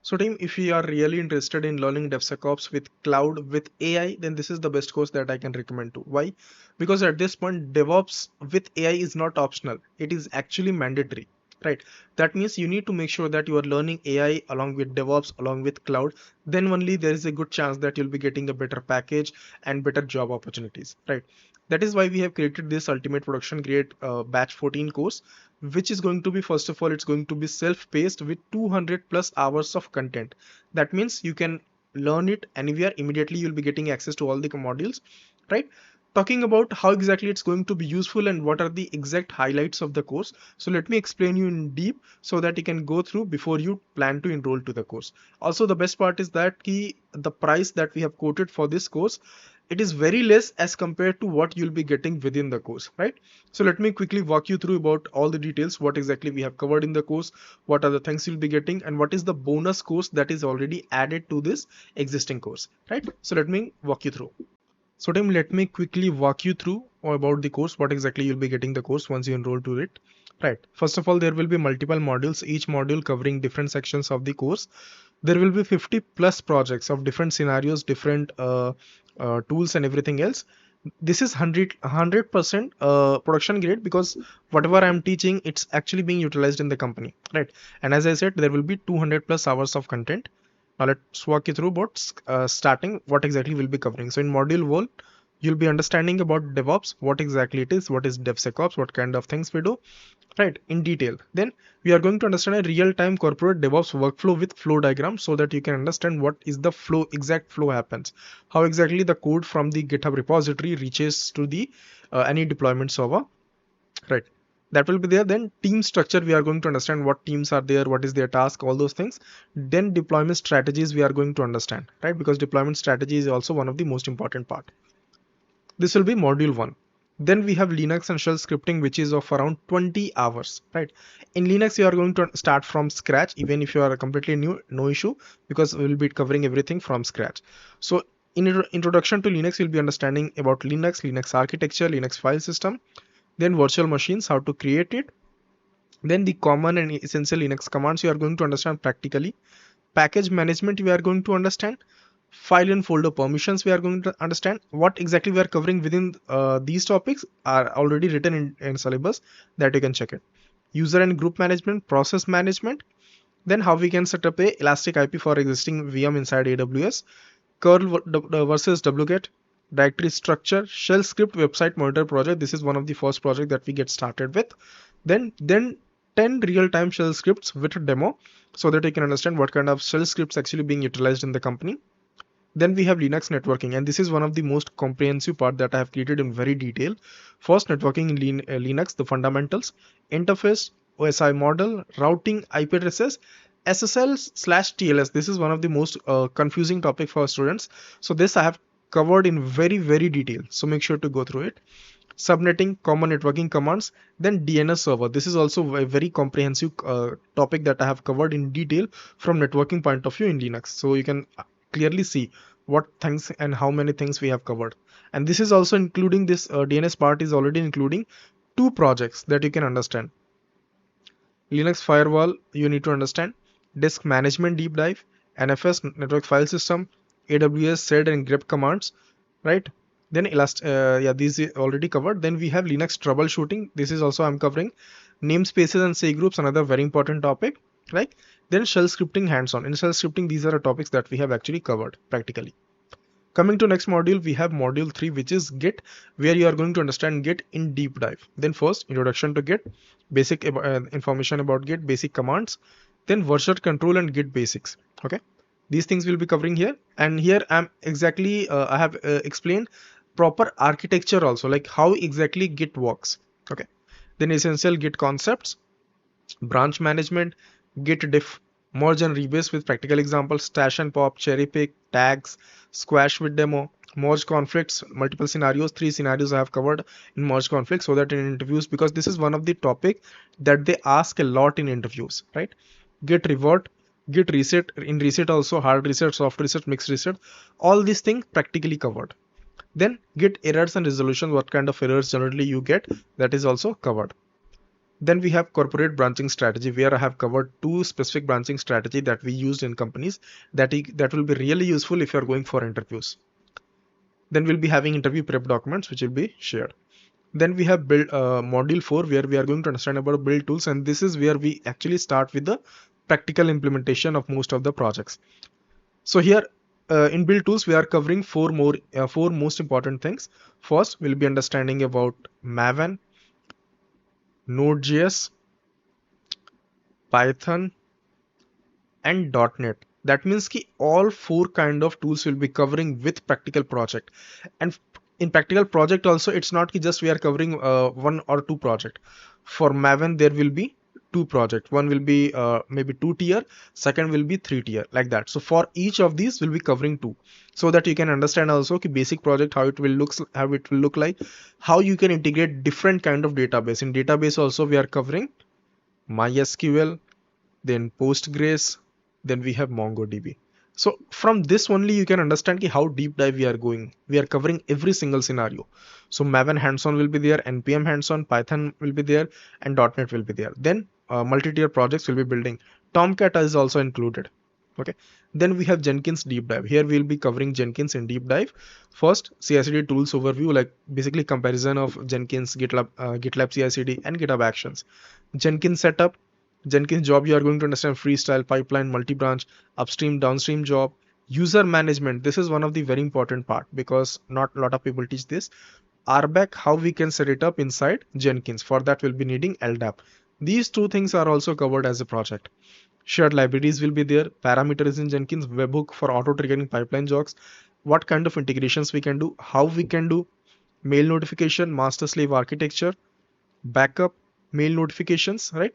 So team, if you are really interested in learning DevSecOps with cloud with AI, then this is the best course that I can recommend to. Why? Because at this point, DevOps with AI is not optional. It is actually mandatory, right? That means you need to make sure that you are learning AI along with DevOps, along with cloud. Then only there is a good chance that you'll be getting a better package and better job opportunities, right? That is why we have created this ultimate production grade batch 14 course, which is going to be, first of all, it's going to be self-paced with 200 plus hours of content. That means you can learn it anywhere immediately. You'll be getting access to all the modules, right? Talking about how exactly it's going to be useful and what are the exact highlights of the course, so let me explain you in deep so that you can go through before you plan to enroll to the course. Also, the best part is that the price that we have quoted for this course, it is very less as compared to what you'll be getting within the course, right? So let me quickly walk you through about all the details, what exactly we have covered in the course, what are the things you'll be getting, and what is the bonus course that is already added to this existing course, right? So let me walk you through. So team, let me quickly walk you through about the course, what exactly you'll be getting the course once you enroll to it. Right. First of all, there will be multiple modules, each module covering different sections of the course. There will be 50 plus projects of different scenarios, different tools and everything else. This is 100% production grade, because whatever I'm teaching, it's actually being utilized in the company, right? And as I said, there will be 200 plus hours of content. Now let's walk you through about starting what exactly we'll be covering. So in module 1, you'll be understanding about DevOps, what exactly it is, what is DevSecOps, what kind of things we do, right, in detail. Then we are going to understand a real-time corporate DevOps workflow with flow diagram, so that you can understand what is the flow, exact flow happens, how exactly the code from the GitHub repository reaches to the any deployment server, right? That will be there. Then team structure, we are going to understand what teams are there, what is their task, all those things. Then deployment strategies we are going to understand, right? Because deployment strategy is also one of the most important part. This will be module 1. Then we have Linux and shell scripting, which is of around 20 hours, right? In Linux, you are going to start from scratch. Even if you are completely new, no issue, because we will be covering everything from scratch. So in introduction to Linux, you'll be understanding about Linux architecture, Linux file system, then virtual machines, how to create it. Then the common and essential Linux commands you are going to understand practically. Package management we are going to understand. File and folder permissions we are going to understand. What exactly we are covering within these topics are already written in syllabus, that you can check it. User and group management, process management. Then how we can set up a elastic IP for existing VM inside AWS. Curl versus wget, directory structure, shell script, website monitor project. This is one of the first project that we get started with. Then 10 real-time shell scripts with a demo, so that you can understand what kind of shell scripts actually being utilized in the company. Then we have Linux networking, and this is one of the most comprehensive part that I have created in very detail. First, networking in Linux, the fundamentals, interface, OSI model, routing, IP addresses, SSL/TLS. This is one of the most confusing topic for students. So this I have covered in very detail. So make sure to go through it. Subnetting, common networking commands, then DNS server. This is also a very comprehensive topic that I have covered in detail from networking point of view in Linux. So you can clearly see what things and how many things we have covered. And this is also including this DNS part is already including 2 projects that you can understand. Linux firewall you need to understand, disk management deep dive, NFS network file system, AWS sed and grep commands, right? Then these are already covered. Then we have Linux troubleshooting. This is also I'm covering. Namespaces and C groups, another very important topic, right? Then shell scripting hands-on. In shell scripting, these are topics that we have actually covered practically. Coming to next module, we have module 3, which is Git, where you are going to understand Git in deep dive. Then first, introduction to Git, basic information about Git, basic commands, then version control and Git basics. Okay, these things will be covering here. And here I'm exactly I have explained proper architecture also, like how exactly Git works. Okay, then essential Git concepts, branch management, Git diff, merge and rebase with practical examples, stash and pop, cherry pick, tags, squash with demo, merge conflicts, multiple scenarios. 3 scenarios I have covered in merge conflicts, so that in interviews, because this is one of the topic that they ask a lot in interviews, right? Git revert, Git reset, in reset also hard reset, soft reset, mixed reset, all these things practically covered. Then Git errors and resolution, what kind of errors generally you get, that is also covered. Then we have corporate branching strategy, where I have covered two specific branching strategy that we used in companies that will be really useful if you are going for interviews. Then we'll be having interview prep documents which will be shared. Then we have build module 4, where we are going to understand about build tools, and this is where we actually start with the practical implementation of most of the projects. So here in build tools, we are covering four most important things. First, we'll be understanding about Maven, Node.js, Python, and .NET. That means ki all four kind of tools will be covering with practical project. And in practical project also, it's not ki just we are covering one or two project. For Maven, there will be two project. One will be maybe 2 tier, second will be 3 tier, like that. So for each of these, we'll be covering two, so that you can understand also ki basic project how it will look like, how you can integrate different kind of database. In database also, we are covering MySQL, then Postgres, then we have MongoDB. So from this only you can understand ki how deep dive we are going. We are covering every single scenario. So Maven hands-on will be there, NPM hands-on, Python will be there, and .NET will be there. Then multi-tier projects will be building. Tomcat is also included. Okay. Then we have Jenkins deep dive. Here we'll be covering Jenkins in deep dive. First, CI/CD tools overview, like basically comparison of Jenkins, GitLab CI/CD, and GitHub Actions. Jenkins setup, Jenkins job, you are going to understand freestyle, pipeline, multi-branch, upstream, downstream job. User management, this is one of the very important part because not a lot of people teach this. RBAC, how we can set it up inside Jenkins. For that, we'll be needing LDAP. These two things are also covered as a project. Shared libraries will be there. Parameters in Jenkins, webhook for auto triggering pipeline jobs. What kind of integrations we can do, how we can do, mail notification, master slave architecture, backup, mail notifications, right?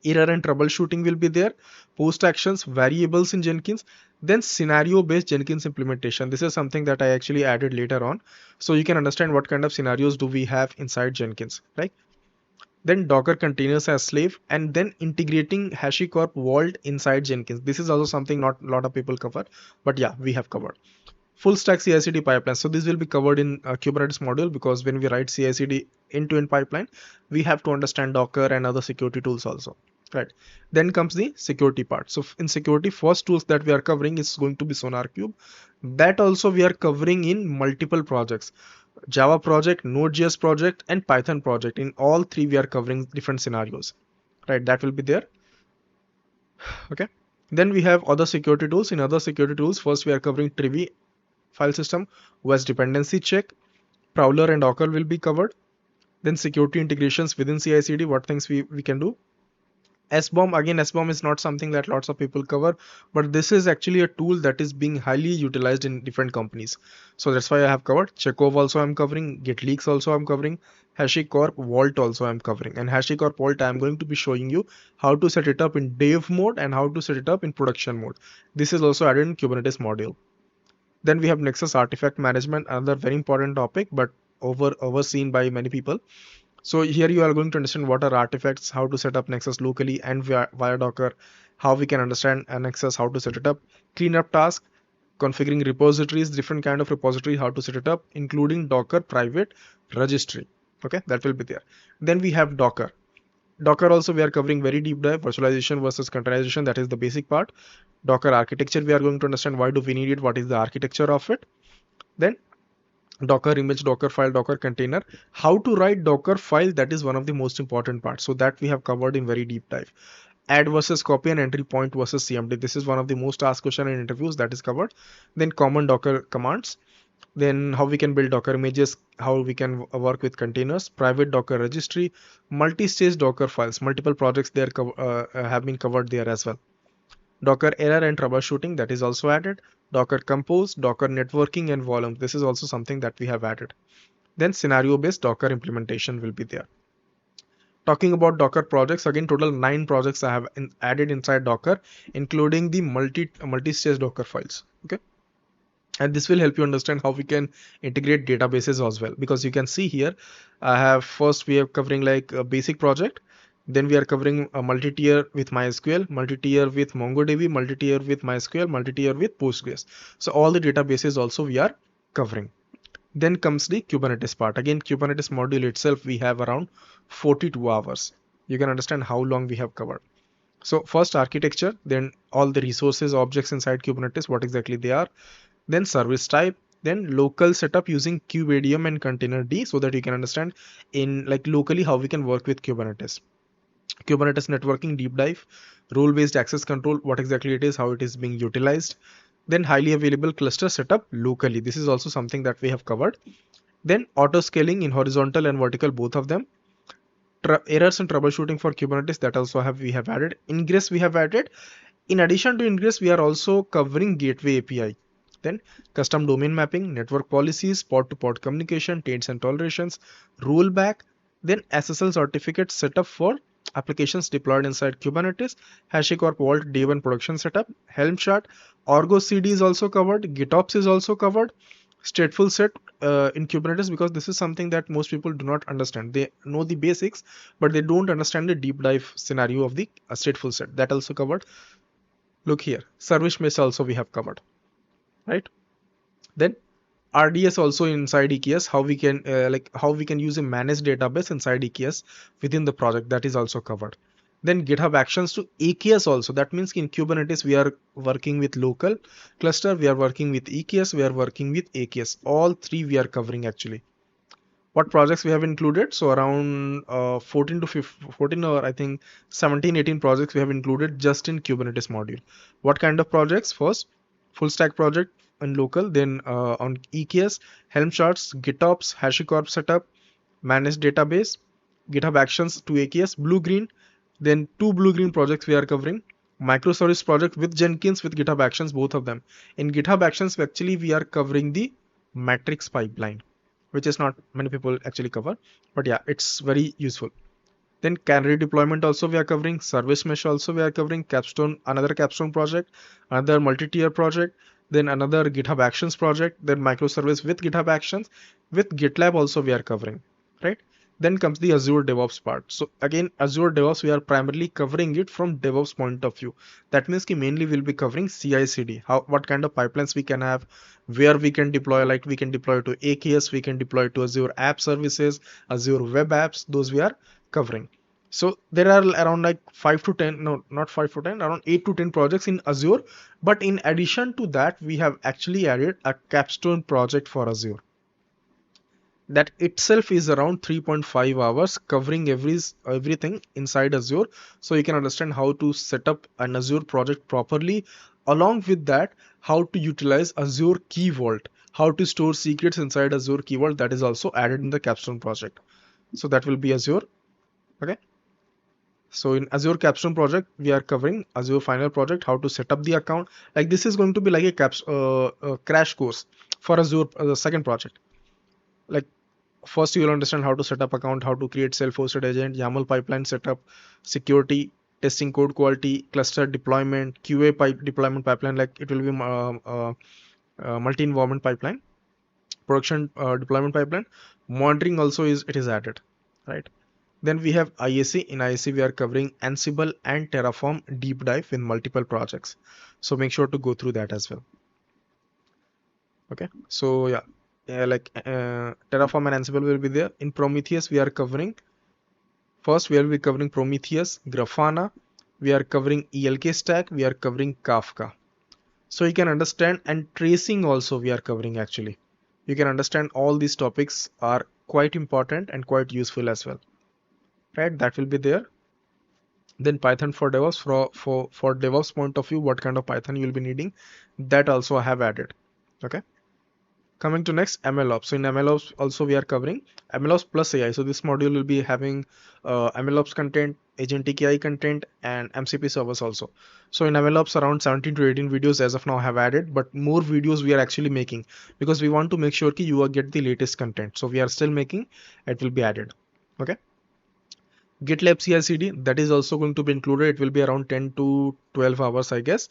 Error and troubleshooting will be there. Post actions, variables in Jenkins. Then scenario based Jenkins implementation. This is something that I actually added later on, so you can understand what kind of scenarios do we have inside Jenkins, right? Then Docker containers as slave, and then integrating HashiCorp Vault inside Jenkins. This is also something not a lot of people cover, but yeah, we have covered. Full stack CI/CD pipeline. So this will be covered in Kubernetes module, because when we write CI/CD end-to-end pipeline, we have to understand Docker and other security tools also, right? Then comes the security part. So in security, first tools that we are covering is going to be SonarQube. That also we are covering in multiple projects. Java project, Node.js project, and Python project. In all three, we are covering different scenarios, right? That will be there. Okay. Then we have other security tools. In other security tools, first we are covering Trivy file system, OS dependency check, Prowler and Docker will be covered. Then security integrations within CI/CD, what things we can do. SBOM, again, SBOM is not something that lots of people cover, but this is actually a tool that is being highly utilized in different companies. So that's why I have covered. Chekhov also I'm covering, Git leaks also I'm covering, HashiCorp Vault also I'm covering. And HashiCorp Vault I'm going to be showing you how to set it up in dev mode and how to set it up in production mode. This is also added in Kubernetes module. Then we have Nexus artifact management, another very important topic, but overseen by many people. So here you are going to understand what are artifacts, how to set up Nexus locally and via Docker, how we can understand a Nexus, how to set it up, cleanup task, configuring repositories, different kind of repository, how to set it up, including Docker private registry. Okay, that will be there. Then we have Docker. Docker also we are covering very deep dive, virtualization versus containerization, that is the basic part. Docker architecture, we are going to understand why do we need it, what is the architecture of it. Then Docker image, Docker file, Docker container, how to write Docker file, that is one of the most important parts. So that we have covered in very deep dive. Add versus copy and entry point versus CMD. This is one of the most asked question in interviews, that is covered. Then common Docker commands. Then how we can build Docker images, how we can work with containers, private Docker registry, multi-stage Docker files, multiple projects there have been covered there as well. Docker error and troubleshooting, that is also added. Docker compose, Docker networking and volume. This is also something that we have added. Then scenario based Docker implementation will be there. Talking about Docker projects, again total 9 projects I have added inside Docker, including the multi-stage Docker files. Okay. And this will help you understand how we can integrate databases as well, because you can see here I have first we are covering like a basic project, then we are covering a multi-tier with MySQL, multi-tier with MongoDB, multi-tier with MySQL, multi-tier with Postgres. So all the databases also we are covering. Then comes the Kubernetes part. Again, Kubernetes module itself we have around 42 hours. you can understand how long we have covered. So first architecture, then all the resources, objects inside Kubernetes, what exactly they are, then service type, then local setup using kubeadm and containerd, so that you can understand in like locally how we can work with Kubernetes. Kubernetes networking deep dive, role-based access control, what exactly it is, how it is being utilized. Then highly available cluster setup locally. This is also something that we have covered. Then auto scaling in horizontal and vertical, both of them. Errors and troubleshooting for Kubernetes, that also we have added. Ingress we have added. In addition to ingress, we are also covering gateway API. Then custom domain mapping, network policies, pod-to-pod communication, taints and tolerations, rollback, then SSL certificate setup for applications deployed inside Kubernetes, 𝗏𝗃 Vault day one production setup, Helm chart, ArgoCD is also covered, GitOps is also covered, stateful set in Kubernetes, because this is something that most people do not understand. They know the basics, but they don't understand the deep dive scenario of the stateful set. That also covered. Look here, service mesh also we have covered, right? Then RDS also inside EKS, how we can how we can use a managed database inside EKS within the project, that is also covered. Then GitHub Actions to EKS also. That means in Kubernetes we are working with local cluster, we are working with EKS, we are working with AKS. All three we are covering actually. What projects we have included? So around 14 to 15, 14 or I think 17, 18 projects we have included just in Kubernetes module. What kind of projects? First, full stack project and local, then on EKS, Helm charts, GitOps, 𝗏𝗃 setup, managed database, GitHub Actions to AKS, blue-green, then two blue-green projects we are covering, microservice project with Jenkins, with GitHub Actions, both of them. In GitHub Actions, actually we are covering the matrix pipeline, which is not many people actually cover, but yeah, it's very useful. Then canary deployment also we are covering, service mesh also we are covering, capstone, another capstone project, another multi-tier project, then another GitHub Actions project, then microservice with GitHub Actions, with GitLab also we are covering, right? Then comes the Azure DevOps part. So again, Azure DevOps, we are primarily covering it from DevOps point of view. That means mainly we'll be covering CI/CD, what kind of pipelines we can have, where we can deploy, like we can deploy to AKS, we can deploy to Azure App Services, Azure Web Apps, those we are covering. So there are around like 5 to 10, no, not 5 to 10, around 8 to 10 projects in Azure. But in addition to that, we have actually added a capstone project for Azure. That itself is around 3.5 hours covering everything inside Azure. So you can understand how to set up an Azure project properly. Along with that, how to utilize Azure Key Vault, how to store secrets inside Azure Key Vault, that is also added in the capstone project. So that will be Azure. Okay. So in Azure capstone project, we are covering Azure final project, how to set up the account. Like this is going to be like a crash course for Azure second project. Like first you will understand how to set up account, how to create self-hosted agent, YAML pipeline setup, security, testing code quality, cluster deployment, QA deployment pipeline, like it will be multi-environment pipeline, production deployment pipeline, monitoring also is added, right? Then we have IAC. In IAC, we are covering Ansible and Terraform deep dive in multiple projects. So make sure to go through that as well. Okay. So yeah, Terraform and Ansible will be there. In Prometheus, we are covering, first we will be covering Prometheus, Grafana, we are covering ELK stack, we are covering Kafka. So you can understand, and tracing also we are covering actually. You can understand all these topics are quite important and quite useful as well. Right, that will be there. Then Python for DevOps, for DevOps point of view, what kind of Python you will be needing, that also I have added. Okay. Coming to next, MLOps. So in MLOps also we are covering MLOps plus AI. So this module will be having MLOps content, Agentic AI content, and MCP servers also. So in MLOps around 17 to 18 videos as of now have added, but more videos we are actually making because we want to make sure that you get the latest content. So we are still making, it will be added. Okay. GitLab CI/CD, that is also going to be included. It will be around 10 to 12 hours, I guess.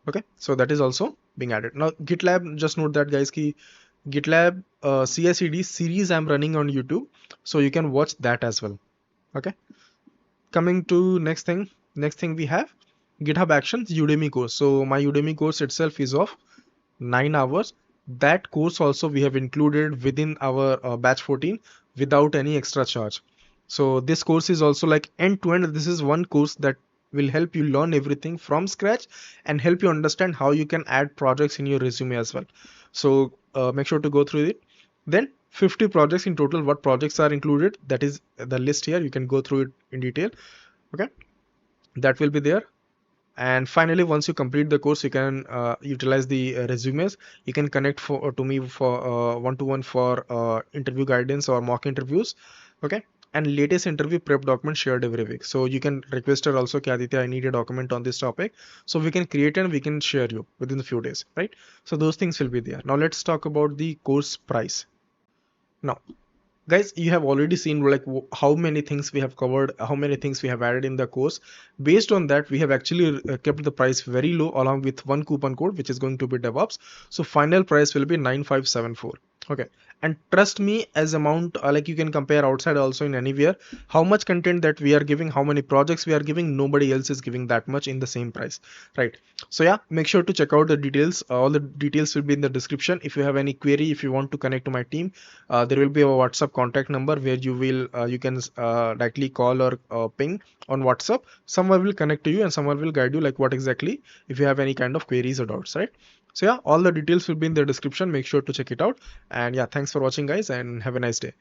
Okay, so that is also being added. Now GitLab, just note that guys, ki GitLab CI/CD series I'm running on YouTube, so you can watch that as well. Okay, coming to next thing we have GitHub Actions Udemy course. So my Udemy course itself is of 9 hours. That course also we have included within our batch 14 without any extra charge. So this course is also like end to end. This is one course that will help you learn everything from scratch and help you understand how you can add projects in your resume as well. So make sure to go through it. Then 50 projects in total. What projects are included? That is the list here. You can go through it in detail. Okay, that will be there. And finally, once you complete the course, you can utilize the resumes. You can connect to me for one-to-one for interview guidance or mock interviews. Okay, and latest interview prep document shared every week. So you can request her also, Aditya, I need a document on this topic. So we can create and we can share you within a few days, right? So those things will be there. Now let's talk about the course price. Now, guys, you have already seen like how many things we have covered, how many things we have added in the course. Based on that, we have actually kept the price very low along with one coupon code, which is going to be DevOps. So final price will be 9574. Okay, and trust me, as amount like you can compare outside also in anywhere, how much content that we are giving, how many projects we are giving, nobody else is giving that much in the same price, right? So yeah, make sure to check out the details. All the details will be in the description. If you have any query, if you want to connect to my team, there will be a WhatsApp contact number where you can directly call or ping on WhatsApp. Someone will connect to you and someone will guide you like what exactly if you have any kind of queries or doubts, right? So yeah, all the details will be in the description. Make sure to check it out. And yeah, thanks for watching, guys, and have a nice day.